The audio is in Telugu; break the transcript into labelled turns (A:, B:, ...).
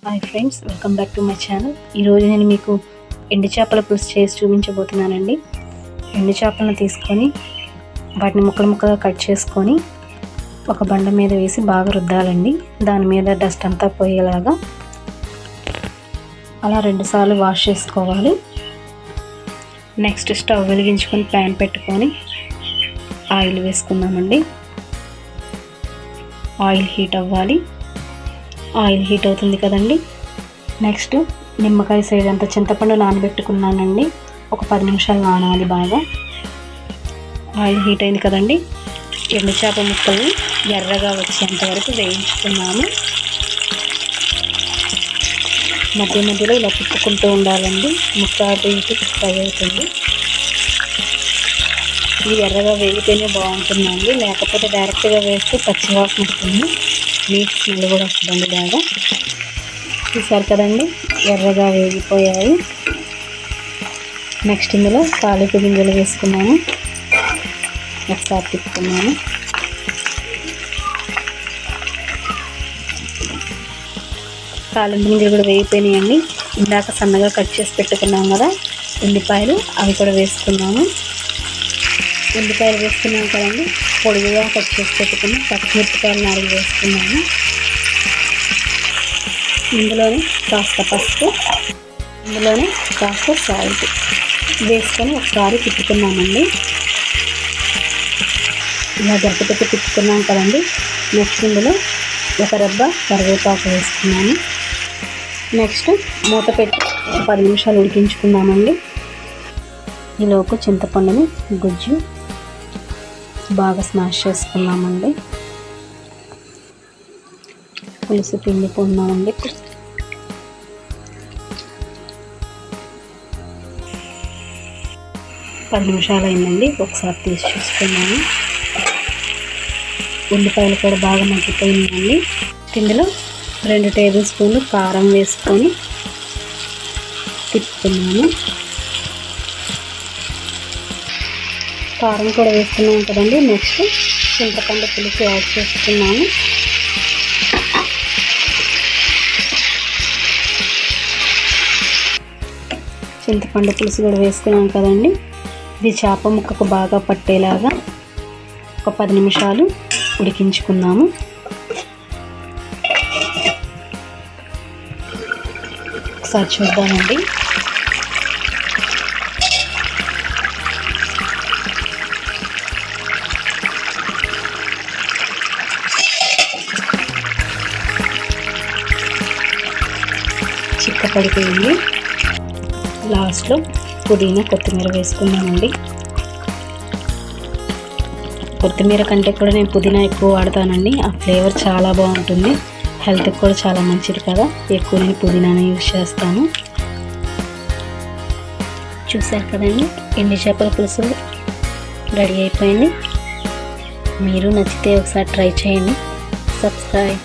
A: Hi friends, welcome back to my channel. ఈరోజు నేను మీకు ఎండు చేపల పులుసు చేసి చూపించబోతున్నానండి. ఎండు చేపలను తీసుకొని వాటిని ముక్కలు ముక్కలుగా కట్ చేసుకొని ఒక బండ మీద వేసి బాగా రుద్దాలండి. దాని మీద డస్ట్ అంతా పోయేలాగా అలా 2 సార్లు వాష్ చేసుకోవాలి. నెక్స్ట్ స్టవ్ వెలిగించుకొని ప్యాన్ పెట్టుకొని ఆయిల్ వేసుకుందామండి. ఆయిల్ హీట్ అవ్వాలి. ఆయిల్ హీట్ అవుతుంది కదండి. నెక్స్ట్ నిమ్మకాయ సైజ్ అంత చింతపండు నానబెట్టుకున్నానండి. ఒక 10 నిమిషాలు నానాలి బాగా. ఆయిల్ హీట్ అయింది కదండి. ఎండు చేప ముక్కలు ఎర్రగా వచ్చేంత వరకు వేయించుకున్నాము. మధ్య మధ్యలో ఇలా తిప్పుకుంటూ ఉండాలండి. ముక్క అటు ఇటు ఫ్రై అవుతుంది. ఇది ఎర్రగా వేగితేనే బాగుంటుందండి, లేకపోతే డైరెక్ట్గా వేస్తే పచ్చివాసన వస్తుంది. నీట్ స్మెల్ కూడా వస్తుందండి బాగా. చూసారు కదండి, ఎర్రగా వేగిపోయాయి. నెక్స్ట్ ఇందులో తాలింపు గింజలు వేసుకున్నాము. ఒకసారి తిప్పుకున్నాము. తాలింపు గింజలు కూడా వేగిపోయినాయండి. ఇందాక సన్నగా కట్ చేసి పెట్టుకున్నాం కదా ఉల్లిపాయలు, అవి కూడా వేసుకున్నాము. ఉల్లిపాయలు వేసుకున్నాం కదండి, పొడిగా కట్ చేసి పెట్టుకుని పచ్చిమిరపకాయలు 4 వేసుకున్నాము. ఇందులోనే కాస్త పసుపు, ఇందులోనే కాస్త సాల్ట్ వేసుకొని ఒకసారి తిప్పుకున్నామండి. ఇలా గట్టిపెట్టి తిప్పుకున్నాం కదండి. నెక్స్ట్ ఇందులో ఒక రెబ్బ కరివేపాకు వేసుకున్నాము. నెక్స్ట్ మూత పెట్టి 10 నిమిషాలు ఉడికించుకున్నామండి. ఈలోపు చింతపండుని గుజ్జు బాగా స్మాష్ చేసుకున్నామండి. పులుసు పిండుకున్నామండి. 10 నిమిషాలు అయిందండి. ఒకసారి తీసి చూసుకున్నాము. ఉల్లిపాయలు కూడా బాగా మగ్గిపోయిందండి. ఇందులో 2 టేబుల్ స్పూన్లు కారం వేసుకొని తిప్పుకున్నాము. కారం కూడా వేసుకున్నాం కదండి. నెక్స్ట్ చింతపండు పులుసు యాడ్ చేసుకున్నాము. చింతపండు పులుసు కూడా వేసుకున్నాం కదండి. ఇది చేప ముక్కకు బాగా పట్టేలాగా ఒక 10 నిమిషాలు ఉడికించుకున్నాము. ఒకసారి చూద్దామండి. చిక్కపడిపోయింది. లాస్ట్లో పుదీనా కొత్తిమీర వేసుకున్నామండి. కొత్తిమీర కంటే కూడా నేను పుదీనా ఎక్కువ వాడతానండి. ఆ ఫ్లేవర్ చాలా బాగుంటుంది. హెల్త్కి కూడా చాలా మంచిది కదా. ఎక్కువ నేను పుదీనానే యూజ్ చేస్తాను. చూసారు కదండి, ఎండు చేపల పులుసు రెడీ అయిపోయింది. మీరు నచ్చితే ఒకసారి ట్రై చేయండి. సబ్స్క్రైబ్.